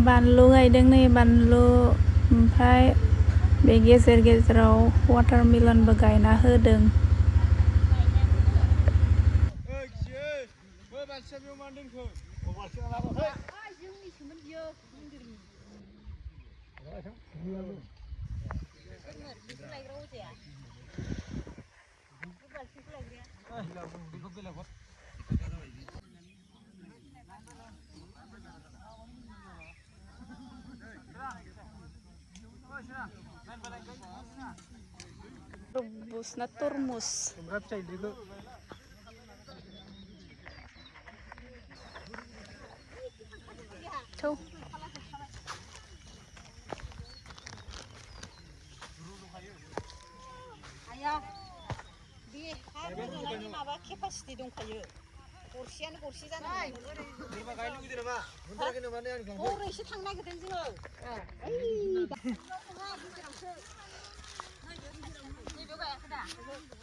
बानलु गायदों नै बानलु ओमफ्राय बे गेजेर गेजेराव वाटारमेलनबो गायना होदों। Termos na termos. Tuh. Ayo. Di, ini माबा capacity दंखायो. गरसेयानो गरसे जानांगौ। बोरमा गायनो लुगैदों नामा? मोनथाराखै नामा नै आंनिखौ? हर एसे थांनो नागिरदों जोङो।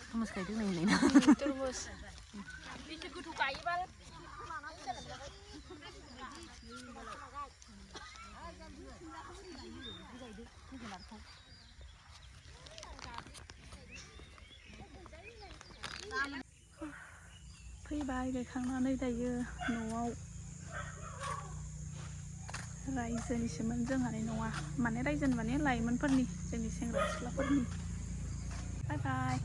Termos गायदों नै होननाय ना? Termos. बेसे गोथौ गायोबा फैबाय गायखांनानै दायो न'आव रायजोनिसोमोन जोंहानि न'आ माने रायजोनि माने लाइमोनफोरनि जोंनि सेंग्रा सिख्लाफोरनि बाय बाय।